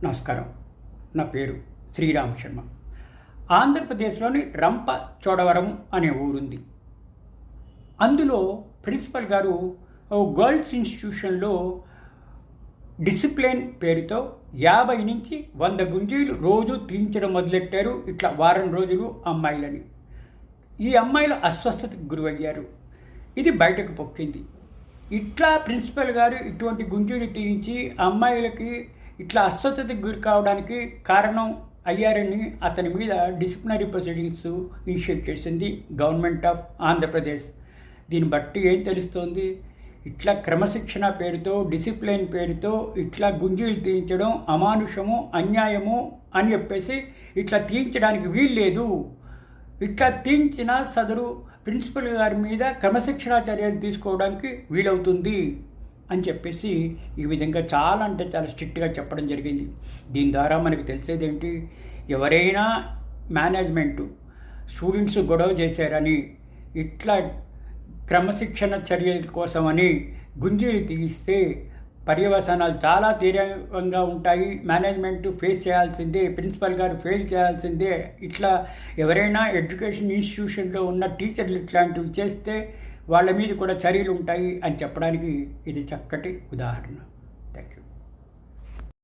నమస్కారం. నా పేరు శ్రీరామ్ శర్మ. ఆంధ్రప్రదేశ్లోని రంపచోడవరం అనే ఊరుంది. అందులో ప్రిన్సిపల్ గారు గర్ల్స్ ఇన్స్టిట్యూషన్లో డిసిప్లిన్ పేరుతో 50 నుంచి 100 గుంజీలు రోజు తీయించడం మొదలెట్టారు. ఇట్లా వారం రోజులు అమ్మాయిలని. ఈ అమ్మాయిలు అస్వస్థతకు గురయ్యారు. ఇది బయటకు పొక్కింది. ఇట్లా ప్రిన్సిపల్ గారు ఇటువంటి గుంజీలు తీయించి అమ్మాయిలకి ఇట్లా అస్వస్థతకు గురి కావడానికి కారణం అయ్యారని అతని మీద డిసిప్లినరీ ప్రొసీడింగ్స్ ఇనిషియేట్ చేసింది గవర్నమెంట్ ఆఫ్ ఆంధ్రప్రదేశ్. దీన్ని బట్టి ఏం తెలుస్తోంది? ఇట్లా క్రమశిక్షణ పేరుతో, డిసిప్లిన్ పేరుతో ఇట్లా గుంజీలు తీయించడం అమానుషము, అన్యాయము అని చెప్పేసి ఇట్లా తీయించడానికి వీల్లేదు. ఇట్లా తీయించిన సదరు ప్రిన్సిపల్ గారి మీద క్రమశిక్షణా చర్యలు తీసుకోవడానికి వీలవుతుంది అని చెప్పేసి ఈ విధంగా చాలా స్ట్రిక్ట్గా చెప్పడం జరిగింది. దీని ద్వారా మనకు తెలిసేది ఏంటి? ఎవరైనా మేనేజ్మెంటు స్టూడెంట్స్ గొడవ చేశారని ఇట్లా క్రమశిక్షణ చర్యల కోసమని గుంజీలు తీయిస్తే పర్యవసానాలు చాలా తీవ్రంగా ఉంటాయి. మేనేజ్మెంట్ ఫేస్ చేయాల్సిందే, ప్రిన్సిపల్ గారు ఫెయిల్ చేయాల్సిందే. ఇట్లా ఎవరైనా ఎడ్యుకేషన్ ఇన్స్టిట్యూషన్లో ఉన్న టీచర్లు ఇట్లాంటివి చేస్తే వాళ్ళ మీద కూడా చర్యలు ఉంటాయి అని చెప్పడానికి ఇది చక్కటి ఉదాహరణ.